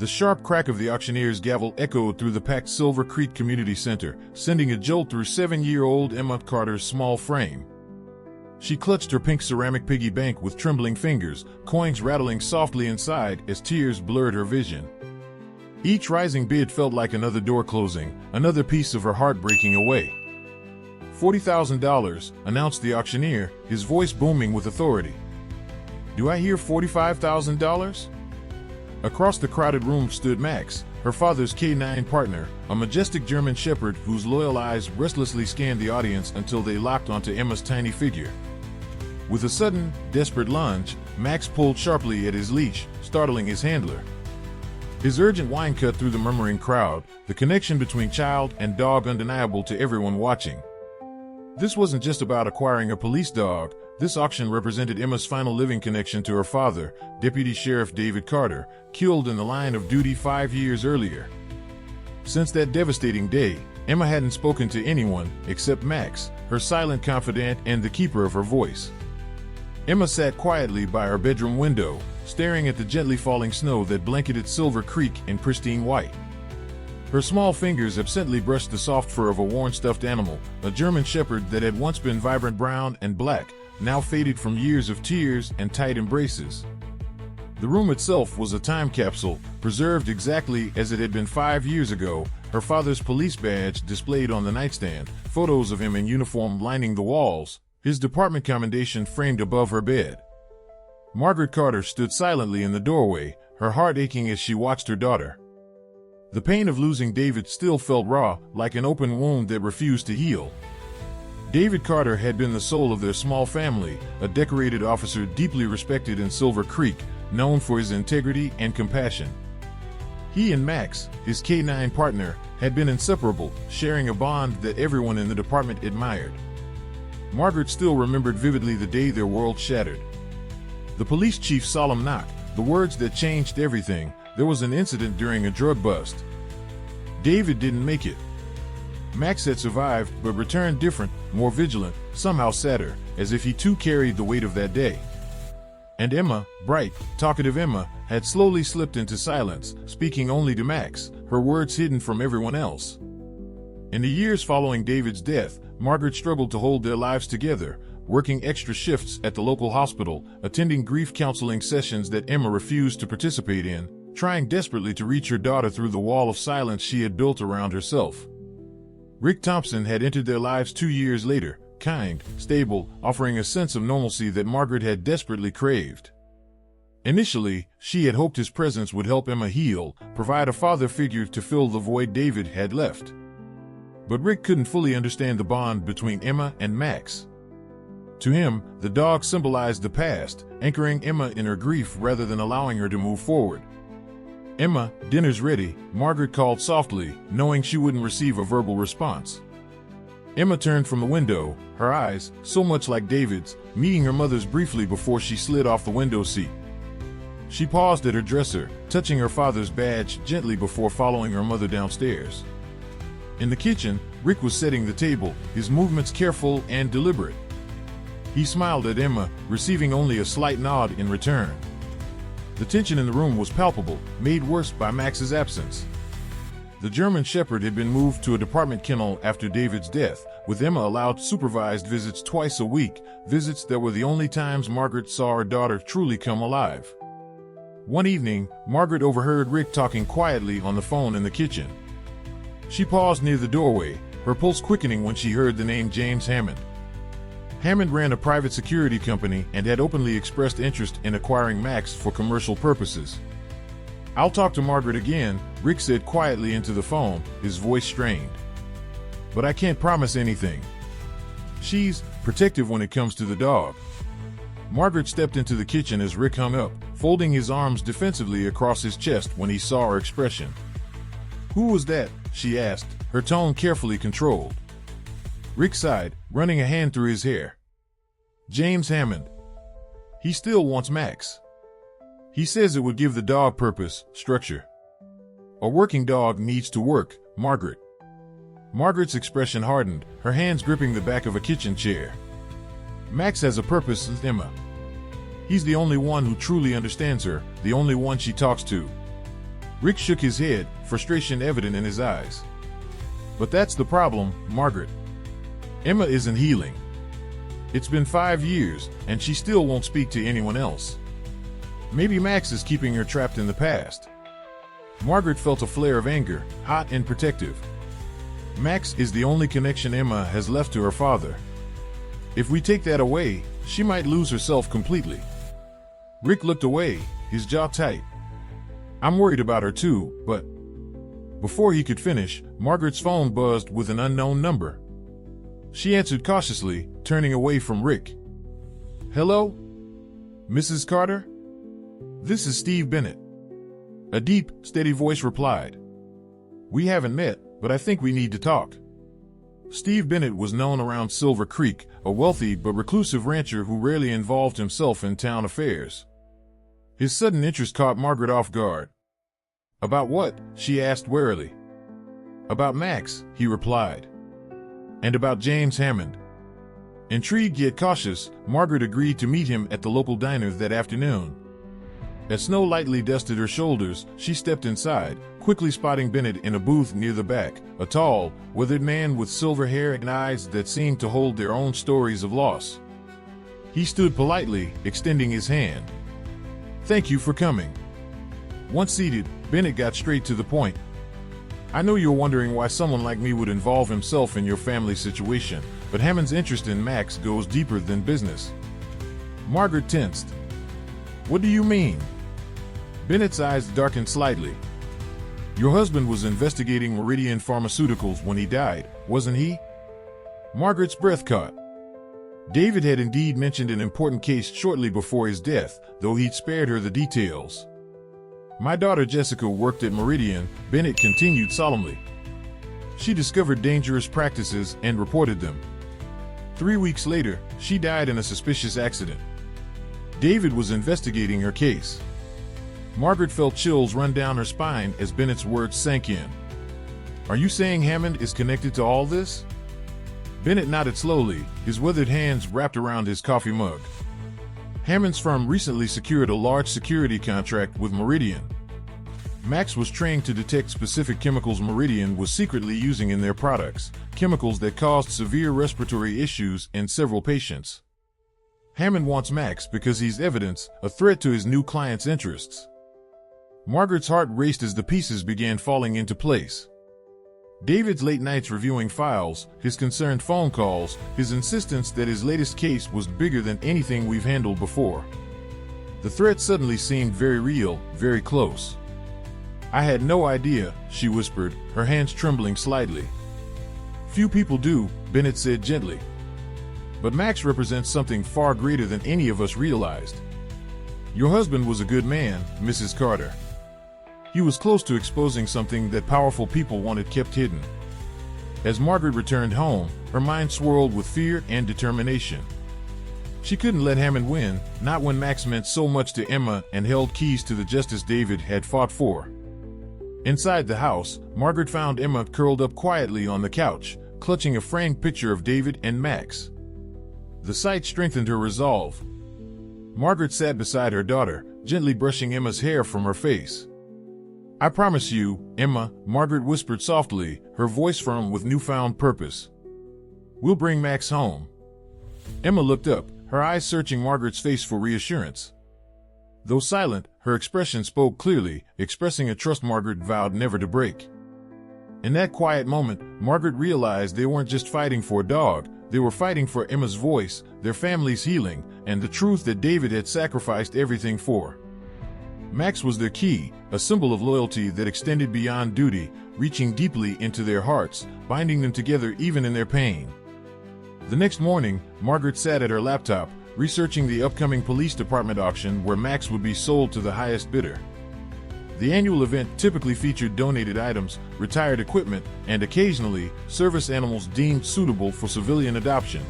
The sharp crack of the auctioneer's gavel echoed through the packed Silver Creek Community Center, sending a jolt through 7-year-old Emma Carter's small frame. She clutched her pink ceramic piggy bank with trembling fingers, coins rattling softly inside as tears blurred her vision. Each rising bid felt like another door closing, another piece of her heart breaking away. $40,000, announced the auctioneer, his voice booming with authority. Do I hear $45,000? Across the crowded room stood Max, her father's K9 partner, a majestic German shepherd whose loyal eyes restlessly scanned the audience until they locked onto Emma's tiny figure. With a sudden, desperate lunge, Max pulled sharply at his leash, startling his handler. His urgent whine cut through the murmuring crowd, the connection between child and dog undeniable to everyone watching. This wasn't just about acquiring a police dog. This auction represented Emma's final living connection to her father, Deputy Sheriff David Carter, killed in the line of duty 5 years earlier. Since that devastating day, Emma hadn't spoken to anyone except Max, her silent confidant and the keeper of her voice. Emma sat quietly by her bedroom window, staring at the gently falling snow that blanketed Silver Creek in pristine white. Her small fingers absently brushed the soft fur of a worn stuffed animal, a German shepherd that had once been vibrant brown and black, now faded from years of tears and tight embraces. The room itself was a time capsule, preserved exactly as it had been 5 years ago, her father's police badge displayed on the nightstand, photos of him in uniform lining the walls, his department commendation framed above her bed. Margaret Carter stood silently in the doorway, her heart aching as she watched her daughter. The pain of losing David still felt raw, like an open wound that refused to heal. David Carter had been the soul of their small family, a decorated officer deeply respected in Silver Creek, known for his integrity and compassion. He and Max, his K9 partner, had been inseparable, sharing a bond that everyone in the department admired. Margaret still remembered vividly the day their world shattered. The police chief's solemn knock, the words that changed everything. There was an incident during a drug bust. David didn't make it. Max had survived, but returned different, more vigilant, somehow sadder, as if he too carried the weight of that day. And Emma, bright, talkative Emma, had slowly slipped into silence, speaking only to Max, her words hidden from everyone else. In the years following David's death, Margaret struggled to hold their lives together, working extra shifts at the local hospital, attending grief counseling sessions that Emma refused to participate in, trying desperately to reach her daughter through the wall of silence she had built around herself. Rick Thompson had entered their lives 2 years later, kind, stable, offering a sense of normalcy that Margaret had desperately craved. Initially, she had hoped his presence would help Emma heal, provide a father figure to fill the void David had left. But Rick couldn't fully understand the bond between Emma and Max. To him, the dog symbolized the past, anchoring Emma in her grief rather than allowing her to move forward. "Emma, dinner's ready," Margaret called softly, knowing she wouldn't receive a verbal response. Emma turned from the window, her eyes, so much like David's, meeting her mother's briefly before she slid off the window seat. She paused at her dresser, touching her father's badge gently before following her mother downstairs. In the kitchen, Rick was setting the table, his movements careful and deliberate. He smiled at Emma, receiving only a slight nod in return. The tension in the room was palpable, made worse by Max's absence. The German shepherd had been moved to a department kennel after David's death, with Emma allowed supervised visits twice a week, visits that were the only times Margaret saw her daughter truly come alive. One evening, Margaret overheard Rick talking quietly on the phone in the kitchen. She paused near the doorway, her pulse quickening when she heard the name James Hammond. Hammond ran a private security company and had openly expressed interest in acquiring Max for commercial purposes. "I'll talk to Margaret again," Rick said quietly into the phone, his voice strained. "But I can't promise anything. She's protective when it comes to the dog." Margaret stepped into the kitchen as Rick hung up, folding his arms defensively across his chest when he saw her expression. "Who was that?" she asked, her tone carefully controlled. Rick sighed, running a hand through his hair. "James Hammond. He still wants Max. He says it would give the dog purpose, structure. A working dog needs to work, Margaret." Margaret's expression hardened, her hands gripping the back of a kitchen chair. "Max has a purpose, Emma. He's the only one who truly understands her, the only one she talks to." Rick shook his head, frustration evident in his eyes. But that's the problem, Margaret. Emma isn't healing. It's been 5 years, and she still won't speak to anyone else. Maybe Max is keeping her trapped in the past. Margaret felt a flare of anger, hot and protective. Max is the only connection Emma has left to her father. If we take that away, she might lose herself completely. Rick looked away, his jaw tight. I'm worried about her too, but... Before he could finish, Margaret's phone buzzed with an unknown number. She answered cautiously, turning away from Rick. Hello? Mrs. Carter? This is Steve Bennett. A deep, steady voice replied. We haven't met, but I think we need to talk. Steve Bennett was known around Silver Creek, a wealthy but reclusive rancher who rarely involved himself in town affairs. His sudden interest caught Margaret off guard. About what? She asked warily. About Max, he replied. And about James Hammond. Intrigued yet cautious, Margaret agreed to meet him at the local diner that afternoon. As snow lightly dusted her shoulders, she stepped inside, quickly spotting Bennett in a booth near the back, a tall, withered man with silver hair and eyes that seemed to hold their own stories of loss. He stood politely, extending his hand. Thank you for coming. Once seated, Bennett got straight to the point. I know you're wondering why someone like me would involve himself in your family situation, but Hammond's interest in Max goes deeper than business. Margaret tensed. What do you mean? Bennett's eyes darkened slightly. Your husband was investigating Meridian Pharmaceuticals when he died, wasn't he? Margaret's breath caught. David had indeed mentioned an important case shortly before his death, though he'd spared her the details. My daughter Jessica worked at Meridian, Bennett continued solemnly. She discovered dangerous practices and reported them. 3 weeks later, she died in a suspicious accident. David was investigating her case. Margaret felt chills run down her spine as Bennett's words sank in. Are you saying Hammond is connected to all this? Bennett nodded slowly, his withered hands wrapped around his coffee mug. Hammond's firm recently secured a large security contract with Meridian. Max was trained to detect specific chemicals Meridian was secretly using in their products, chemicals that caused severe respiratory issues in several patients. Hammond wants Max because he's evidence, a threat to his new client's interests. Margaret's heart raced as the pieces began falling into place. David's late nights reviewing files, his concerned phone calls, his insistence that his latest case was bigger than anything we've handled before. The threat suddenly seemed very real, very close. I had no idea, she whispered, her hands trembling slightly. Few people do, Bennett said gently. But Max represents something far greater than any of us realized. Your husband was a good man, Mrs. Carter. He was close to exposing something that powerful people wanted kept hidden. As Margaret returned home, her mind swirled with fear and determination. She couldn't let Hammond win, not when Max meant so much to Emma and held keys to the justice David had fought for. Inside the house, Margaret found Emma curled up quietly on the couch, clutching a framed picture of David and Max. The sight strengthened her resolve. Margaret sat beside her daughter, gently brushing Emma's hair from her face. I promise you, Emma, Margaret whispered softly, her voice firm with newfound purpose. We'll bring Max home. Emma looked up, her eyes searching Margaret's face for reassurance. Though silent, her expression spoke clearly, expressing a trust Margaret vowed never to break. In that quiet moment, Margaret realized they weren't just fighting for a dog, they were fighting for Emma's voice, their family's healing, and the truth that David had sacrificed everything for. Max was their key, a symbol of loyalty that extended beyond duty, reaching deeply into their hearts, binding them together even in their pain. The next morning, Margaret sat at her laptop, researching the upcoming police department auction where Max would be sold to the highest bidder. The annual event typically featured donated items, retired equipment, and occasionally, service animals deemed suitable for civilian adoption.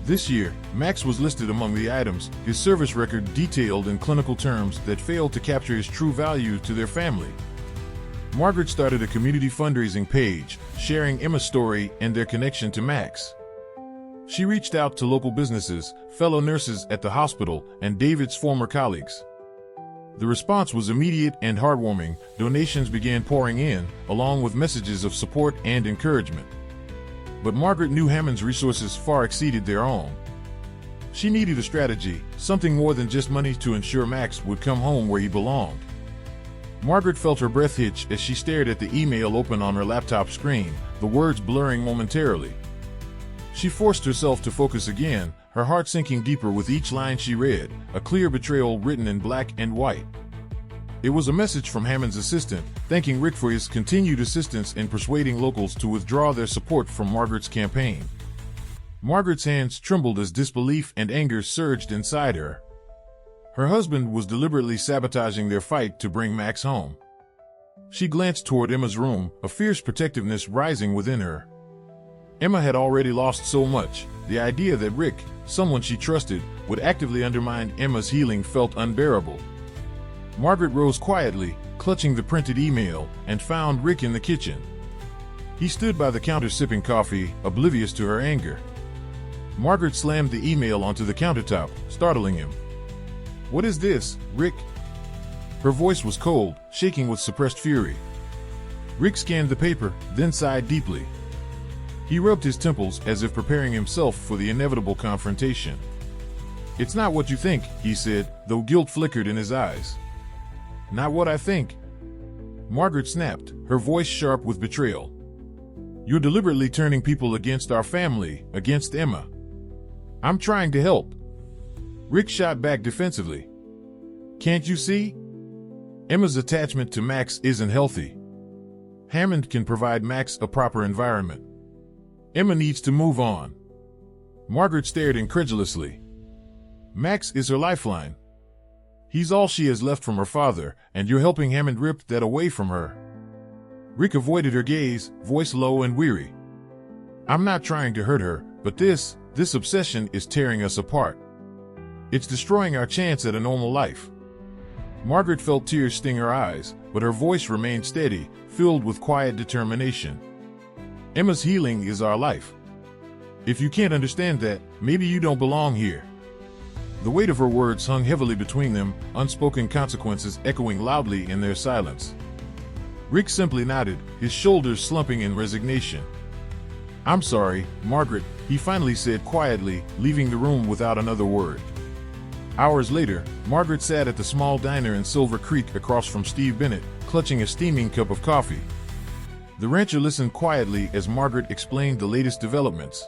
This year, Max was listed among the items, his service record detailed in clinical terms that failed to capture his true value to their family. Margaret started a community fundraising page, sharing Emma's story and their connection to Max. She reached out to local businesses, fellow nurses at the hospital, and David's former colleagues. The response was immediate and heartwarming. Donations began pouring in, along with messages of support and encouragement. But Margaret knew Hammond's resources far exceeded their own. She needed a strategy, something more than just money to ensure Max would come home where he belonged. Margaret felt her breath hitch as she stared at the email open on her laptop screen, the words blurring momentarily. She forced herself to focus again, her heart sinking deeper with each line she read, a clear betrayal written in black and white. It was a message from Hammond's assistant, thanking Rick for his continued assistance in persuading locals to withdraw their support from Margaret's campaign. Margaret's hands trembled as disbelief and anger surged inside her. Her husband was deliberately sabotaging their fight to bring Max home. She glanced toward Emma's room, a fierce protectiveness rising within her. Emma had already lost so much. The idea that Rick, someone she trusted, would actively undermine Emma's healing felt unbearable. Margaret rose quietly, clutching the printed email, and found Rick in the kitchen. He stood by the counter sipping coffee, oblivious to her anger. Margaret slammed the email onto the countertop, startling him. "What is this, Rick?" Her voice was cold, shaking with suppressed fury. Rick scanned the paper, then sighed deeply. He rubbed his temples as if preparing himself for the inevitable confrontation. "It's not what you think," he said, though guilt flickered in his eyes. "Not what I think?" Margaret snapped, her voice sharp with betrayal. "You're deliberately turning people against our family, against Emma." "I'm trying to help." Rick shot back defensively. "Can't you see? Emma's attachment to Max isn't healthy. Hammond can provide Max a proper environment. Emma needs to move on." Margaret stared incredulously. "Max is her lifeline. He's all she has left from her father, and you're helping Hammond rip that away from her." Rick avoided her gaze, voice low and weary. "I'm not trying to hurt her, but this obsession is tearing us apart. It's destroying our chance at a normal life." Margaret felt tears sting her eyes, but her voice remained steady, filled with quiet determination. "Emma's healing is our life. If you can't understand that, maybe you don't belong here." The weight of her words hung heavily between them, unspoken consequences echoing loudly in their silence. Rick simply nodded, his shoulders slumping in resignation. "I'm sorry, Margaret," he finally said quietly, leaving the room without another word. Hours later, Margaret sat at the small diner in Silver Creek across from Steve Bennett, clutching a steaming cup of coffee. The rancher listened quietly as Margaret explained the latest developments.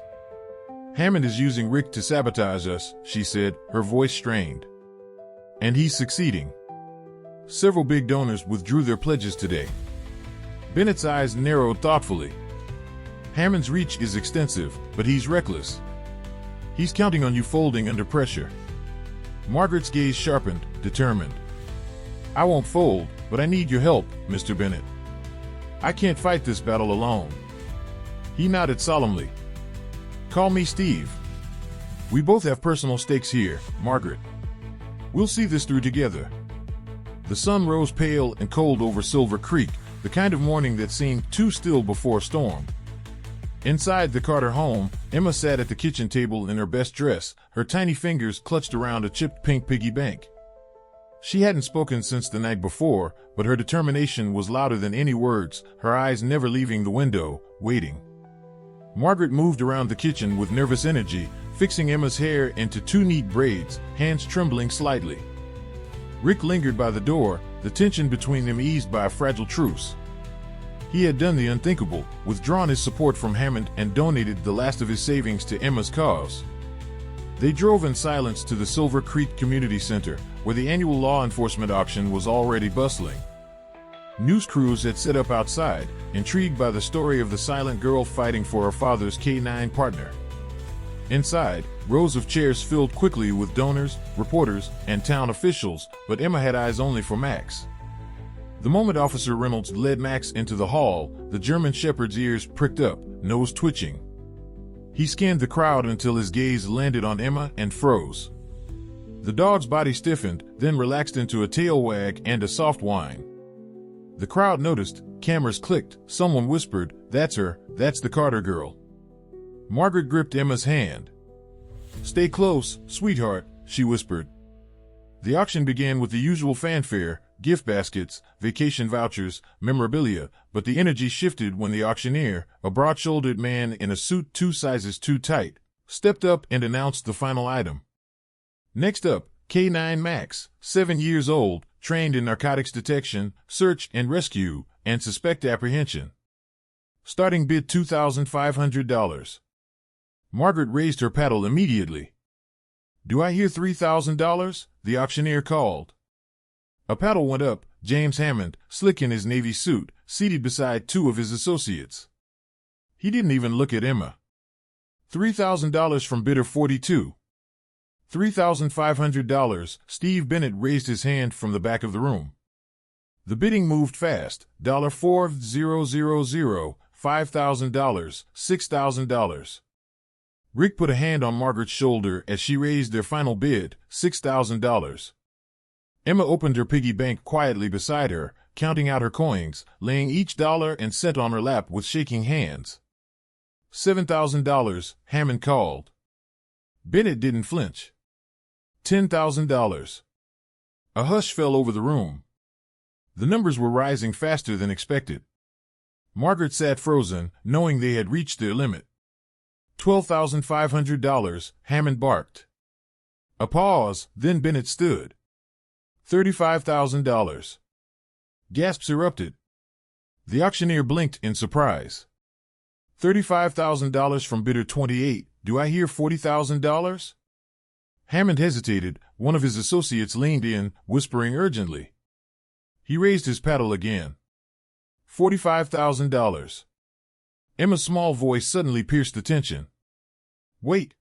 "Hammond is using Rick to sabotage us," she said, her voice strained. "And he's succeeding. Several big donors withdrew their pledges today." Bennett's eyes narrowed thoughtfully. "Hammond's reach is extensive, but he's reckless. He's counting on you folding under pressure." Margaret's gaze sharpened, determined. "I won't fold, but I need your help, Mr. Bennett. I can't fight this battle alone." He nodded solemnly. "Call me Steve. We both have personal stakes here, Margaret. We'll see this through together." The sun rose pale and cold over Silver Creek, the kind of morning that seemed too still before a storm. Inside the Carter home, Emma sat at the kitchen table in her best dress, her tiny fingers clutched around a chipped pink piggy bank. She hadn't spoken since the night before, but her determination was louder than any words, her eyes never leaving the window, waiting. Margaret moved around the kitchen with nervous energy, fixing Emma's hair into two neat braids, hands trembling slightly. Rick lingered by the door, the tension between them eased by a fragile truce. He had done the unthinkable, withdrawn his support from Hammond and donated the last of his savings to Emma's cause. They drove in silence to the Silver Creek Community Center, where the annual law enforcement auction was already bustling. News crews had set up outside, intrigued by the story of the silent girl fighting for her father's K-9 partner. Inside, rows of chairs filled quickly with donors, reporters, and town officials, but Emma had eyes only for Max. The moment Officer Reynolds led Max into the hall, the German Shepherd's ears pricked up, nose twitching. He scanned the crowd until his gaze landed on Emma and froze. The dog's body stiffened, then relaxed into a tail wag and a soft whine. The crowd noticed, cameras clicked, someone whispered, "That's her, that's the Carter girl." Margaret gripped Emma's hand. "Stay close, sweetheart," she whispered. The auction began with the usual fanfare, gift baskets, vacation vouchers, memorabilia, but the energy shifted when the auctioneer, a broad-shouldered man in a suit 2 sizes too tight, stepped up and announced the final item. Next up, K9 Max, 7 years old, trained in narcotics detection, search and rescue, and suspect apprehension. Starting bid $2,500. Margaret raised her paddle immediately. "Do I hear $3,000? The auctioneer called. A paddle went up. James Hammond, slick in his navy suit, seated beside 2 of his associates. He didn't even look at Emma. $3,000 from bidder 42. $3,500. Steve Bennett raised his hand from the back of the room. The bidding moved fast. $4,000, $5,000, $6,000. Rick put a hand on Margaret's shoulder as she raised their final bid, $6,000. Emma opened her piggy bank quietly beside her, counting out her coins, laying each dollar and cent on her lap with shaking hands. $7,000, Hammond called. Bennett didn't flinch. $10,000. A hush fell over the room. The numbers were rising faster than expected. Margaret sat frozen, knowing they had reached their limit. $12,500, Hammond barked. A pause, then Bennett stood. $35,000. Gasps erupted. The auctioneer blinked in surprise. $35,000 from bidder 28. Do I hear $40,000? Hammond hesitated. One of his associates leaned in, whispering urgently. He raised his paddle again. $45,000. Emma's small voice suddenly pierced the tension. Wait.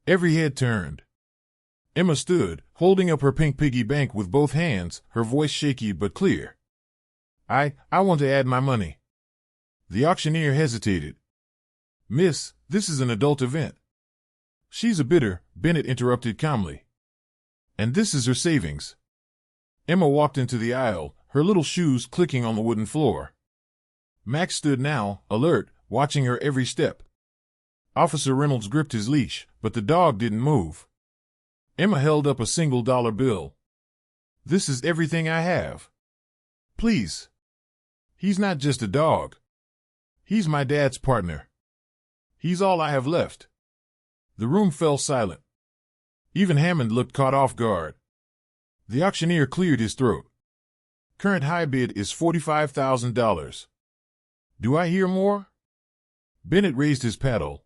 Every head turned. Emma stood, holding up her pink piggy bank with both hands, her voice shaky but clear. I want to add my money. The auctioneer hesitated. Miss, this is an adult event. She's a bidder, Bennett interrupted calmly. And this is her savings. Emma walked into the aisle, her little shoes clicking on the wooden floor. Max stood now, alert, watching her every step. Officer Reynolds gripped his leash, but the dog didn't move. Emma held up a $1 bill. This is everything I have. Please. He's not just a dog. He's my dad's partner. He's all I have left. The room fell silent. Even Hammond looked caught off guard. The auctioneer cleared his throat. Current high bid is $45,000. Do I hear more? Bennett raised his paddle.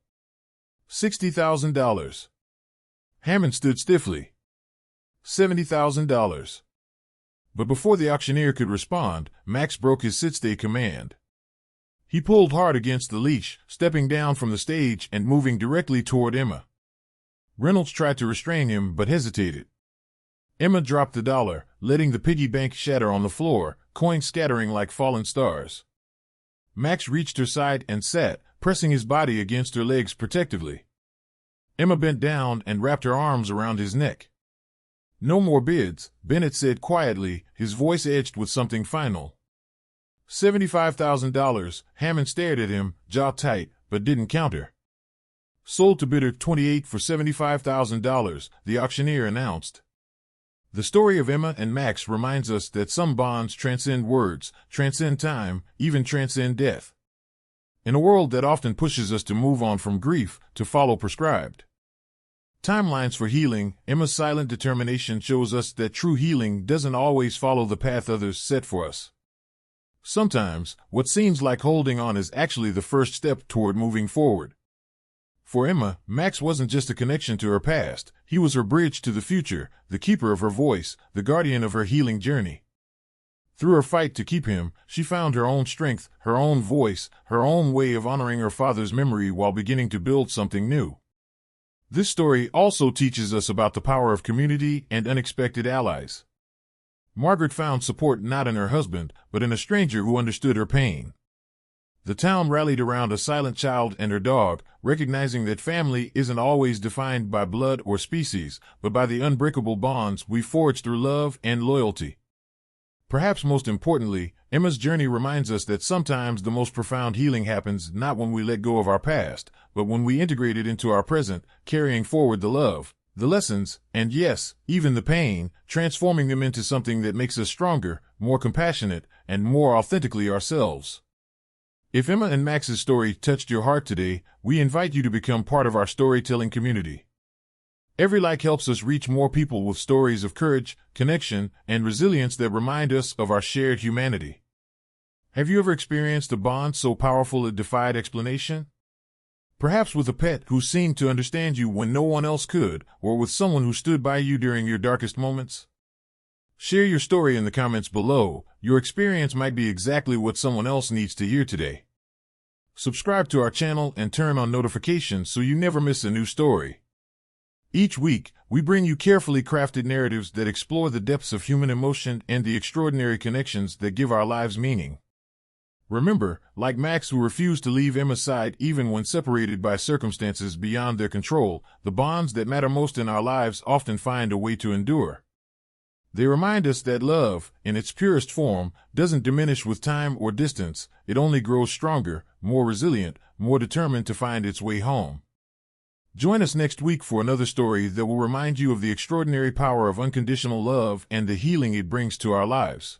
$60,000. Hammond stood stiffly. $70,000. But before the auctioneer could respond, Max broke his sit-stay command. He pulled hard against the leash, stepping down from the stage and moving directly toward Emma. Reynolds tried to restrain him but hesitated. Emma dropped the dollar, letting the piggy bank shatter on the floor, coins scattering like fallen stars. Max reached her side and sat, pressing his body against her legs protectively. Emma bent down and wrapped her arms around his neck. No more bids, Bennett said quietly, his voice edged with something final. $75,000, Hammond stared at him, jaw tight, but didn't counter. Sold to bidder 28 for $75,000, the auctioneer announced. The story of Emma and Max reminds us that some bonds transcend words, transcend time, even transcend death. In a world that often pushes us to move on from grief, to follow prescribed timelines for healing, Emma's silent determination shows us that true healing doesn't always follow the path others set for us. Sometimes, what seems like holding on is actually the first step toward moving forward. For Emma, Max wasn't just a connection to her past, he was her bridge to the future, the keeper of her voice, the guardian of her healing journey. Through her fight to keep him, she found her own strength, her own voice, her own way of honoring her father's memory while beginning to build something new. This story also teaches us about the power of community and unexpected allies. Margaret found support not in her husband, but in a stranger who understood her pain. The town rallied around a silent child and her dog, recognizing that family isn't always defined by blood or species, but by the unbreakable bonds we forge through love and loyalty. Perhaps most importantly, Emma's journey reminds us that sometimes the most profound healing happens not when we let go of our past, but when we integrate it into our present, carrying forward the love, the lessons, and yes, even the pain, transforming them into something that makes us stronger, more compassionate, and more authentically ourselves. If Emma and Max's story touched your heart today, we invite you to become part of our storytelling community. Every like helps us reach more people with stories of courage, connection, and resilience that remind us of our shared humanity. Have you ever experienced a bond so powerful it defied explanation? Perhaps with a pet who seemed to understand you when no one else could, or with someone who stood by you during your darkest moments? Share your story in the comments below. Your experience might be exactly what someone else needs to hear today. Subscribe to our channel and turn on notifications so you never miss a new story. Each week, we bring you carefully crafted narratives that explore the depths of human emotion and the extraordinary connections that give our lives meaning. Remember, like Max, who refused to leave Emma's side even when separated by circumstances beyond their control, the bonds that matter most in our lives often find a way to endure. They remind us that love, in its purest form, doesn't diminish with time or distance. It only grows stronger, more resilient, more determined to find its way home. Join us next week for another story that will remind you of the extraordinary power of unconditional love and the healing it brings to our lives.